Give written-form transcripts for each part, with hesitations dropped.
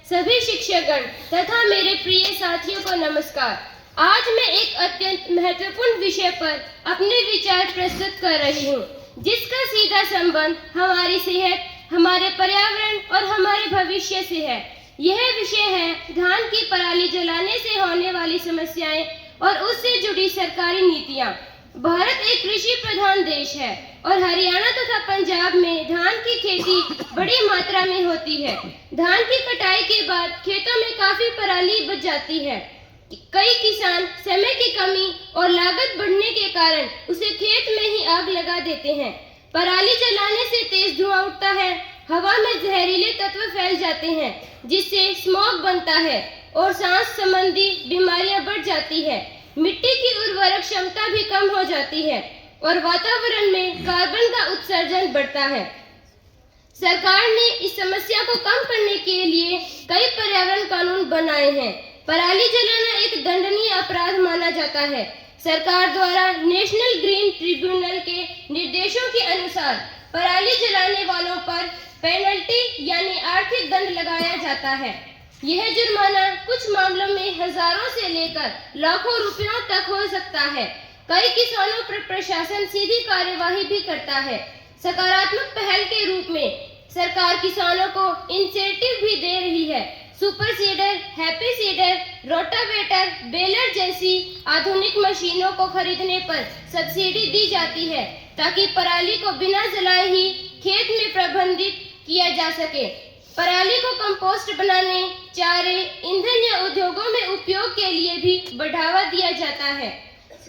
सभी शिक्षकगण तथा मेरे प्रिय साथियों को नमस्कार। आज मैं एक अत्यंत महत्वपूर्ण विषय पर अपने विचार प्रस्तुत कर रही हूँ, जिसका सीधा संबंध हमारी सेहत, हमारे पर्यावरण और हमारे भविष्य से है। यह विषय है धान की पराली जलाने से होने वाली समस्याएं और उससे जुड़ी सरकारी नीतियां। भारत एक कृषि प्रधान देश है और हरियाणा तथा पंजाब में धान की खेती बड़ी मात्रा में होती है। धान की कटाई के बाद खेतों में काफी पराली बच जाती है। कई किसान समय की कमी और लागत बढ़ने के कारण उसे खेत में ही आग लगा देते हैं। पराली जलाने से तेज धुआं उठता है, हवा में जहरीले तत्व फैल जाते हैं, जिससे स्मॉग बनता है और सांस संबंधी बीमारियां बढ़ जाती है। मिट्टी की उर्वरक क्षमता भी कम हो जाती है और वातावरण में कार्बन का उत्सर्जन बढ़ता है। सरकार ने इस समस्या को कम करने के लिए कई पर्यावरण कानून बनाए हैं। पराली जलाना एक दंडनीय अपराध माना जाता है। सरकार द्वारा नेशनल ग्रीन ट्रिब्यूनल के निर्देशों के अनुसार पराली जलाने वालों पर पेनल्टी यानी आर्थिक दंड लगाया जाता है। यह जुर्माना कुछ मामलों में हजारों से लेकर लाखों रुपयों तक हो सकता है। कई किसानों पर प्रशासन सीधी कार्यवाही भी करता है। सकारात्मक पहल के रूप में सरकार किसानों को इंसेंटिव भी दे रही है। Super seeder, happy seeder, rotavator, baler जैसी आधुनिक मशीनों को खरीदने पर सब्सिडी दी जाती है, ताकि पराली को बिना जलाए ही खेत में प्रबंधित किया जा सके। पराली को कंपोस्ट बनाने, चारे, ईंधन या उद्योगों में उपयोग के लिए भी बढ़ावा दिया जाता है।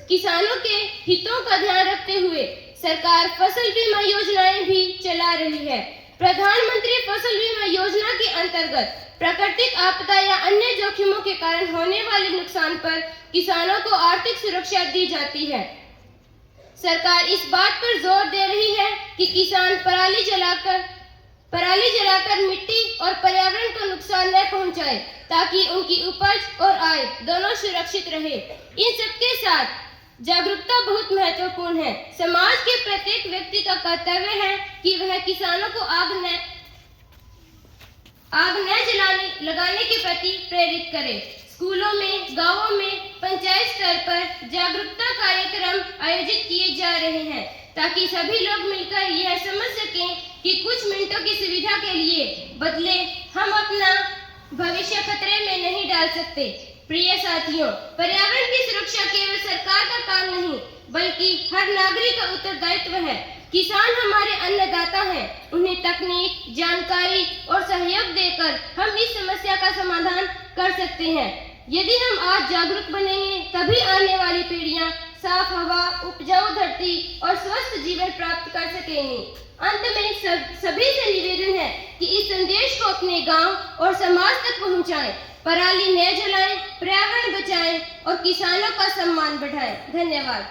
किसानों के हितों का ध्यान रखते हुए सरकार फसल बीमा योजनाएं भी चला रही है। प्रधानमंत्री फसल बीमा योजना के अंतर्गत प्राकृतिक आपदा या अन्य जोखिमों के कारण होने वाले नुकसान पर किसानों को आर्थिक सुरक्षा दी जाती है। सरकार इस बात पर जोर दे रही है कि किसान पराली जलाकर मिट्टी और पर्यावरण को नुकसान न पहुंचाए, ताकि उनकी उपज और आय दोनों सुरक्षित रहे। इन सबके साथ जागरूकता बहुत महत्वपूर्ण है। समाज के प्रत्येक व्यक्ति का कर्तव्य है कि वह किसानों को आग न लगाने के प्रति प्रेरित करे। स्कूलों में, गांवों में, पंचायत स्तर पर जागरूकता कार्यक्रम आयोजित किए जा रहे हैं, ताकि सभी लोग मिलकर यह समझ सकें कि कुछ मिनटों की सुविधा के लिए बदले हम अपना भविष्य खतरे में नहीं डाल सकते। प्रिय साथियों, पर्यावरण की सुरक्षा केवल सरकार का काम नहीं, बल्कि हर नागरिक का उत्तरदायित्व है। किसान हमारे अन्नदाता हैं। उन्हें तकनीक, जानकारी और सहयोग देकर हम इस समस्या का समाधान कर सकते हैं। यदि हम आज जागरूक बनेंगे, तभी आने वाली पीढ़ियां साफ हवा, उपजाऊ धरती और स्वस्थ जीवन प्राप्त कर सकेंगी। अंत में सभी से निवेदन है कि इस संदेश को अपने गांव और समाज तक पहुंचाएं। पराली न जलाएं, पर्यावरण बचाएं और किसानों का सम्मान बढ़ाएं। धन्यवाद।